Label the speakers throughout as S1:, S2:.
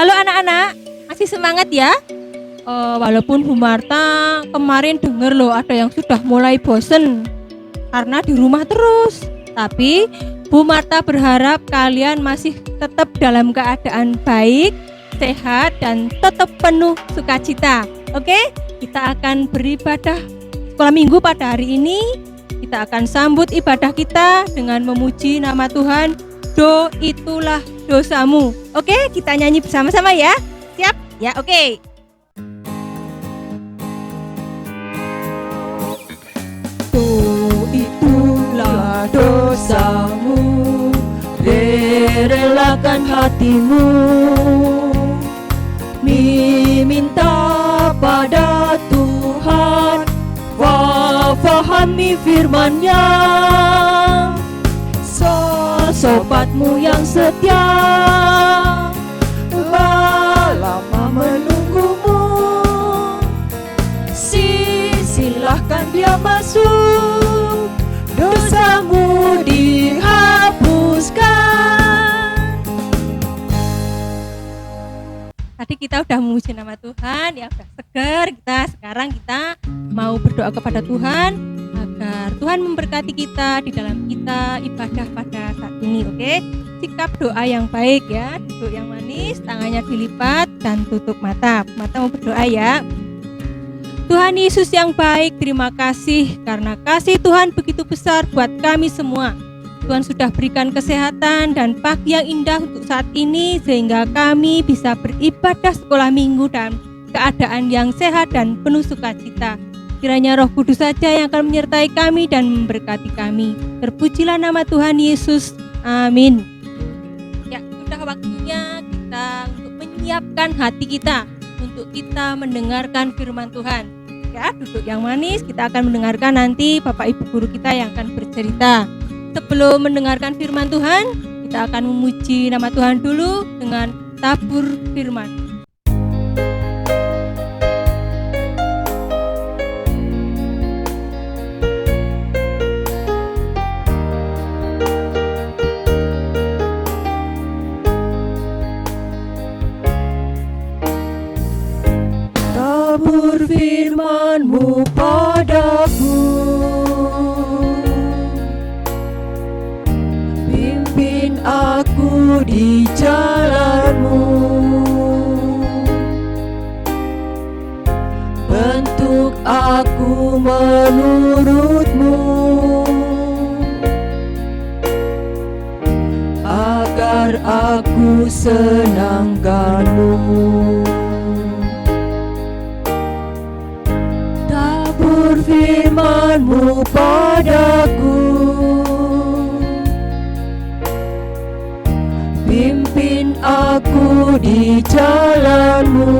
S1: Halo anak-anak, masih semangat ya? Walaupun Bu Marta kemarin denger loh ada yang sudah mulai bosen karena di rumah terus. Tapi Bu Marta berharap kalian masih tetap dalam keadaan baik, sehat, dan tetap penuh sukacita. Oke? Kita akan beribadah sekolah minggu pada hari ini. Kita akan sambut ibadah kita dengan memuji nama Tuhan. Do itulah dosamu. Oke, kita nyanyi bersama-sama ya. Siap? Ya, oke.
S2: Do itulah dosamu, relakan hatimu, minta pada Tuhan, fahami firman-Nya. Sobatmu yang setia, lama menunggumu, silahkan dia masuk, dosamu dihapuskan.
S1: Tadi kita udah memuji nama Tuhan, ya udah segar. Sekarang kita mau berdoa kepada Tuhan agar Tuhan memberkati kita di dalam kita ibadah pada saat ini, oke? Sikap doa yang baik ya, duduk yang manis, tangannya dilipat dan tutup mata. Mata mau berdoa ya. Tuhan Yesus yang baik, terima kasih karena kasih Tuhan begitu besar buat kami semua. Tuhan sudah berikan kesehatan dan pagi yang indah untuk saat ini sehingga kami bisa beribadah sekolah minggu dan keadaan yang sehat dan penuh sukacita. Kiranya Roh Kudus saja yang akan menyertai kami dan memberkati kami. Terpujilah nama Tuhan Yesus. Amin. Ya, sudah waktunya kita untuk menyiapkan hati kita untuk kita mendengarkan firman Tuhan. Ya, duduk yang manis, kita akan mendengarkan nanti Bapak Ibu guru kita yang akan bercerita. Sebelum mendengarkan firman Tuhan, kita akan memuji nama Tuhan dulu dengan tabur firman.
S2: Tabur firman-Mu padaku, pimpin aku di jalan-Mu, bentuk aku menurut-Mu, agar aku senangkan-Mu. Tabur firman-Mu padaku, pimpin aku di jalan-Mu,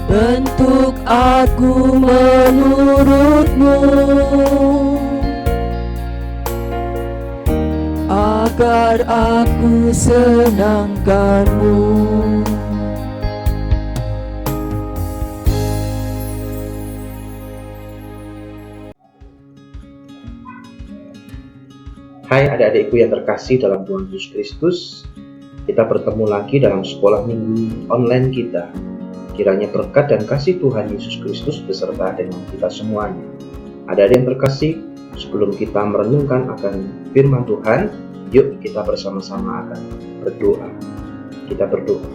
S2: bentuk aku menurut-Mu, agar aku senangkan-Mu.
S3: Hai adik-adikku yang terkasih dalam Tuhan Yesus Kristus, kita bertemu lagi dalam sekolah minggu online kita. Kiranya berkat dan kasih Tuhan Yesus Kristus beserta dengan kita semuanya. Adik-adik yang terkasih, sebelum kita merenungkan akan firman Tuhan, yuk kita bersama-sama akan berdoa. Kita berdoa.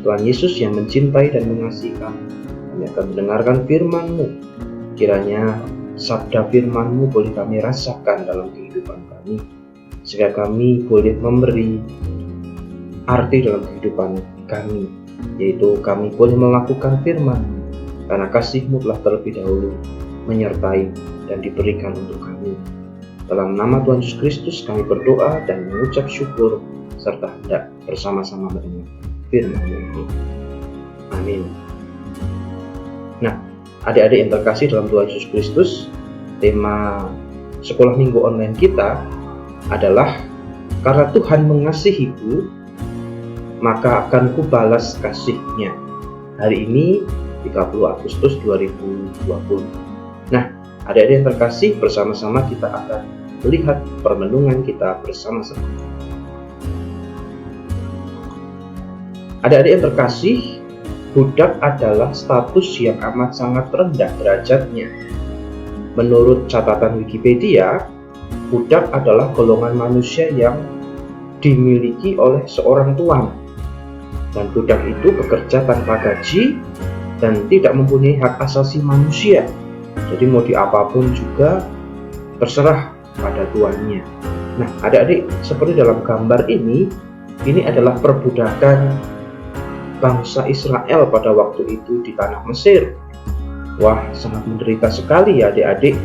S3: Tuhan Yesus yang mencintai dan mengasihi kami akan mendengarkan firman-Mu. Kiranya sabda firman-Mu boleh kami rasakan dalam kehidupan kami, sehingga kami boleh memberi arti dalam kehidupan kami, yaitu kami boleh melakukan firman-Mu, karena kasih-Mu telah terlebih dahulu menyertai dan diberikan untuk kami. Dalam nama Tuhan Yesus Kristus kami berdoa dan mengucap syukur, serta hendak bersama-sama mendengar firman-Mu ini. Amin. Nah, adik-adik yang terkasih dalam Tuhan Yesus Kristus, tema sekolah minggu online kita adalah karena Tuhan mengasihiku, maka akan kubalas kasih-Nya. Hari ini 30 Agustus 2020. Nah, adik-adik yang terkasih, bersama-sama kita akan melihat permenungan kita bersama-sama. Adik-adik yang terkasih, budak adalah status yang amat sangat rendah derajatnya. Menurut catatan Wikipedia, budak adalah golongan manusia yang dimiliki oleh seorang tuan. Dan budak itu bekerja tanpa gaji dan tidak mempunyai hak asasi manusia. Jadi mau diapapun juga terserah pada tuannya. Nah, adik-adik, seperti dalam gambar ini adalah perbudakan bangsa Israel pada waktu itu di tanah Mesir. Wah, sangat menderita sekali ya adik-adik.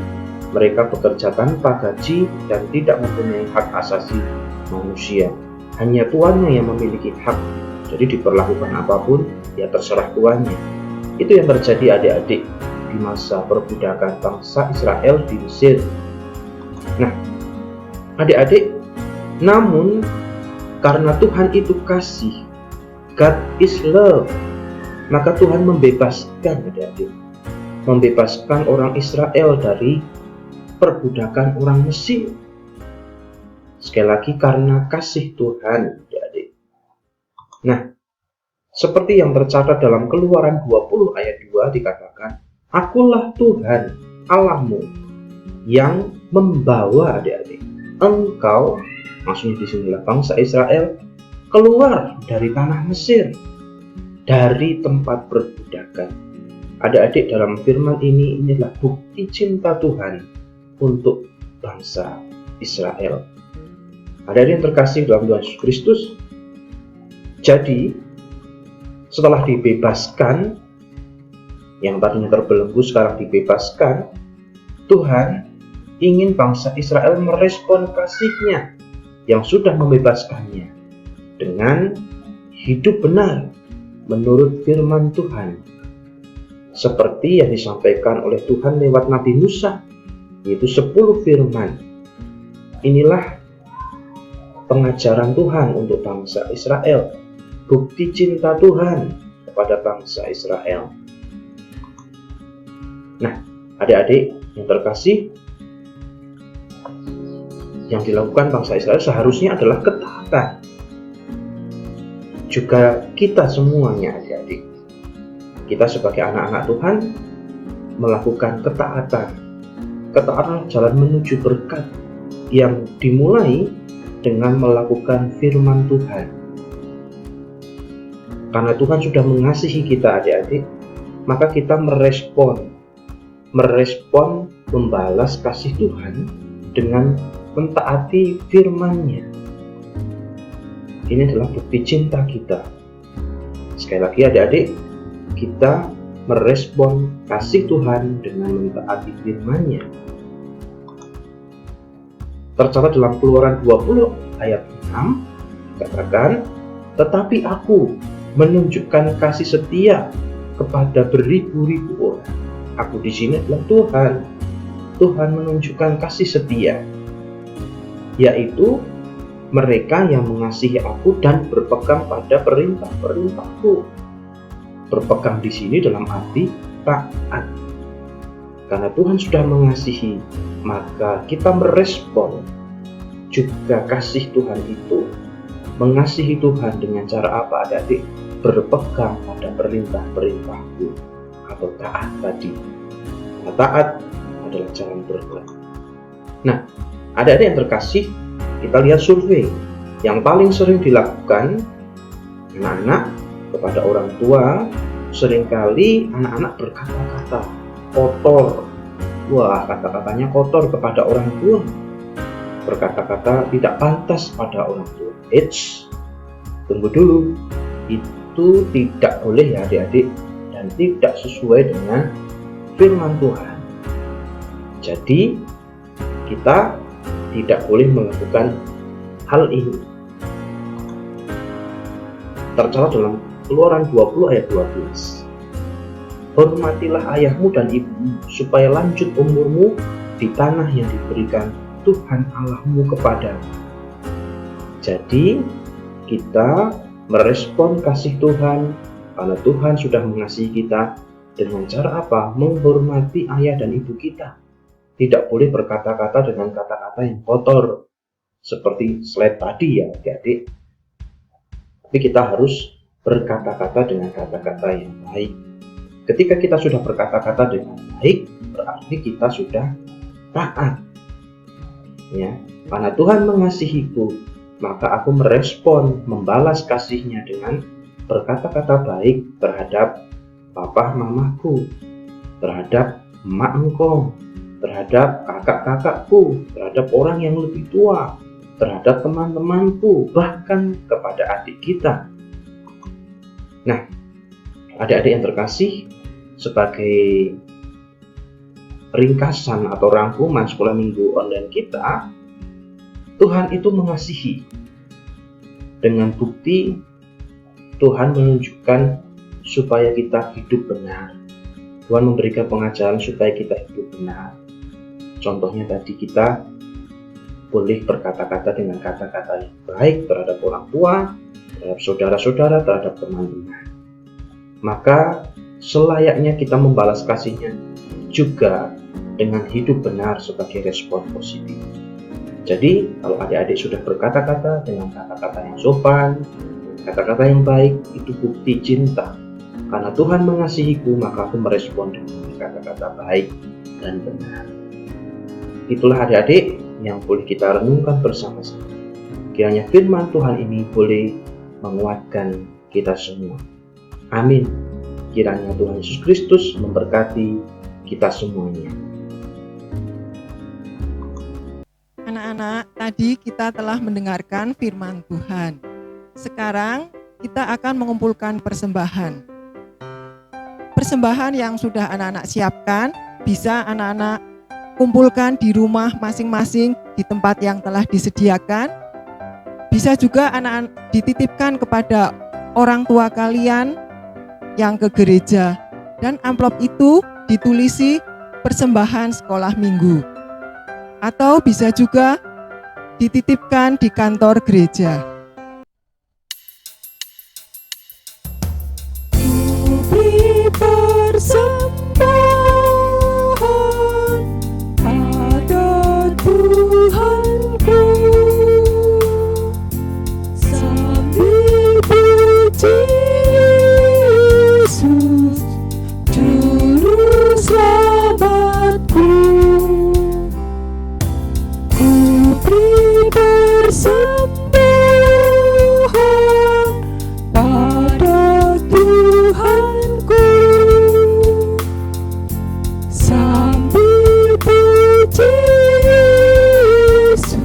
S3: Mereka bekerja tanpa gaji dan tidak mempunyai hak asasi manusia. Hanya tuannya yang memiliki hak. Jadi diperlakukan apapun, ya terserah tuannya. Itu yang terjadi adik-adik di masa perbudakan bangsa Israel di Mesir. Nah, adik-adik, namun karena Tuhan itu kasih, God is love, maka Tuhan membebaskan adik-adik. Membebaskan orang Israel dari perbudakan orang Mesir. Sekali lagi karena kasih Tuhan adik-adik. Nah, seperti yang tercatat dalam Keluaran 20 ayat 2 dikatakan, Akulah Tuhan Allahmu yang membawa adik-adik engkau, maksudnya disinilah bangsa Israel, keluar dari tanah Mesir, dari tempat perbudakan. Adik-adik, dalam firman ini adalah bukti cinta Tuhan untuk bangsa Israel. Adik-adik yang terkasih dalam Tuhan Yesus Kristus, jadi setelah dibebaskan, yang tadinya terbelenggu sekarang dibebaskan, Tuhan ingin bangsa Israel merespon kasih-Nya yang sudah membebaskannya dengan hidup benar menurut firman Tuhan, seperti yang disampaikan oleh Tuhan lewat Nabi Musa, yaitu 10 firman. Inilah pengajaran Tuhan untuk bangsa Israel, bukti cinta Tuhan kepada bangsa Israel. Nah, adik-adik yang terkasih, yang dilakukan bangsa Israel seharusnya adalah ketaatan. Juga kita semuanya adik-adik, kita sebagai anak-anak Tuhan melakukan ketaatan. Ketaatan jalan menuju berkat yang dimulai dengan melakukan firman Tuhan. Karena Tuhan sudah mengasihi kita adik-adik, maka kita merespon, membalas kasih Tuhan dengan mentaati firman-Nya. Ini adalah bukti cinta kita. Sekali lagi adik-adik, kita merespon kasih Tuhan dengan mentaati firman-Nya. Tercatat dalam Keluaran 20 ayat 6 dikatakan, tetapi aku menunjukkan kasih setia kepada beribu-ribu orang. Aku di sini adalah Tuhan. Tuhan menunjukkan kasih setia, yaitu mereka yang mengasihi aku dan berpegang pada perintah-perintahku. Berpegang di sini dalam arti taat. Karena Tuhan sudah mengasihi, maka kita merespon juga kasih Tuhan itu. Mengasihi Tuhan dengan cara apa adik-adik? Berpegang pada perintah-perintahku atau taat tadi. Nah, taat adalah jalan berbuat. Nah, adik-adik yang terkasih, kita lihat survei yang paling sering dilakukan anak-anak kepada orang tua. Seringkali anak-anak berkata-kata kotor. Wah, kata-katanya kotor kepada orang tua. Berkata-kata tidak pantas pada orang tua. Tunggu dulu. Itu tidak boleh ya adik-adik, dan tidak sesuai dengan firman Tuhan. Jadi kita tidak boleh melakukan hal ini. Tercatat dalam Keluaran 20 ayat 12. Hormatilah ayahmu dan ibumu, supaya lanjut umurmu di tanah yang diberikan Tuhan Allahmu kepadamu. Jadi kita merespon kasih Tuhan karena Tuhan sudah mengasihi kita dengan cara apa? Menghormati ayah dan ibu kita. Tidak boleh berkata-kata dengan kata-kata yang kotor seperti slide tadi ya adik-adik. Tapi kita harus berkata-kata dengan kata-kata yang baik. Ketika kita sudah berkata-kata dengan baik, berarti kita sudah taat. Ya, karena Tuhan mengasihiku, maka aku merespon, membalas kasih-Nya dengan berkata-kata baik terhadap papa mamaku, terhadap emak engkong, terhadap kakak-kakakku, terhadap orang yang lebih tua, terhadap teman-temanku, bahkan kepada adik kita. Nah, adik-adik yang terkasih, sebagai ringkasan atau rangkuman sekolah minggu online kita, Tuhan itu mengasihi. Dengan bukti Tuhan menunjukkan supaya kita hidup benar. Tuhan memberikan pengajaran supaya kita hidup benar. Contohnya tadi, kita boleh berkata-kata dengan kata-kata yang baik terhadap orang tua, terhadap saudara-saudara, terhadap teman-teman. Maka selayaknya kita membalas kasih-Nya juga dengan hidup benar sebagai respon positif. Jadi, kalau adik-adik sudah berkata-kata dengan kata-kata yang sopan, kata-kata yang baik, itu bukti cinta. Karena Tuhan mengasihiku, maka aku merespon dengan kata-kata baik dan benar. Itulah adik-adik yang boleh kita renungkan bersama-sama. Kiranya firman Tuhan ini boleh menguatkan kita semua. Amin. Kiranya Tuhan Yesus Kristus memberkati kita semuanya.
S4: Anak-anak, tadi kita telah mendengarkan firman Tuhan. Sekarang kita akan mengumpulkan persembahan. Persembahan yang sudah anak-anak siapkan bisa anak-anak kumpulkan di rumah masing-masing di tempat yang telah disediakan. Bisa juga anak-anak dititipkan kepada orang tua kalian yang ke gereja. Dan amplop itu ditulisi persembahan sekolah minggu. Atau bisa juga dititipkan di kantor gereja.
S2: Beri persembahan pada Tuhanku, sambil puji Yesus, Juru Selamatku. Ku beri persembahan pada Tuhanku, sambil puji Yesus,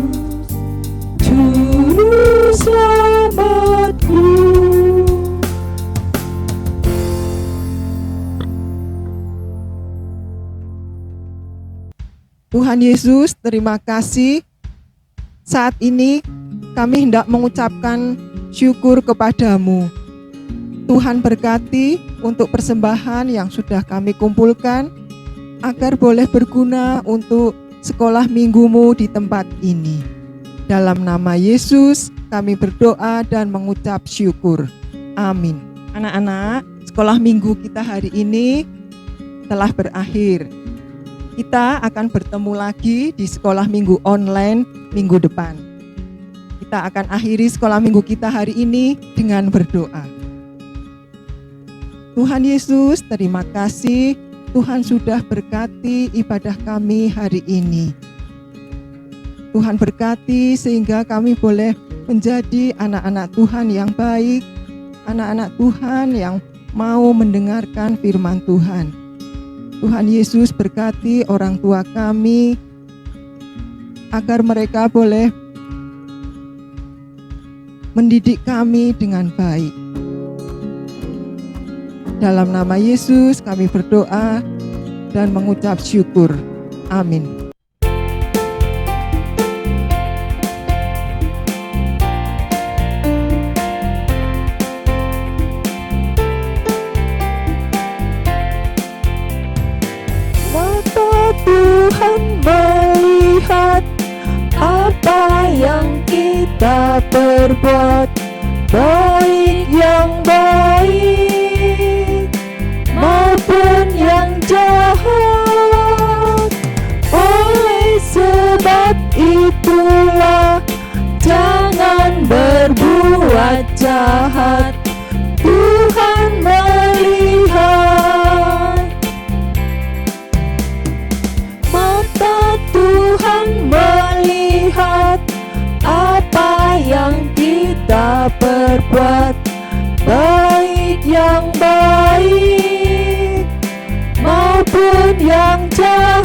S2: Juru Selamatku.
S4: Tuhan Yesus, terima kasih. Saat ini kami hendak mengucapkan syukur kepadamu. Tuhan berkati untuk persembahan yang sudah kami kumpulkan, agar boleh berguna untuk sekolah minggumu di tempat ini. Dalam nama Yesus kami berdoa dan mengucap syukur. Amin. Anak-anak, sekolah minggu kita hari ini telah berakhir. Kita akan bertemu lagi di sekolah minggu online minggu depan. Kita akan akhiri sekolah minggu kita hari ini dengan berdoa. Tuhan Yesus, terima kasih Tuhan sudah berkati ibadah kami hari ini. Tuhan berkati sehingga kami boleh menjadi anak-anak Tuhan yang baik, anak-anak Tuhan yang mau mendengarkan firman Tuhan. Tuhan Yesus berkati orang tua kami agar mereka boleh mendidik kami dengan baik. Dalam nama Yesus kami berdoa dan mengucap syukur. Amin.
S2: Tuhan melihat apa yang kita perbuat, baik yang baik maupun yang jahat. Oleh sebab itulah jangan berbuat jahat. saja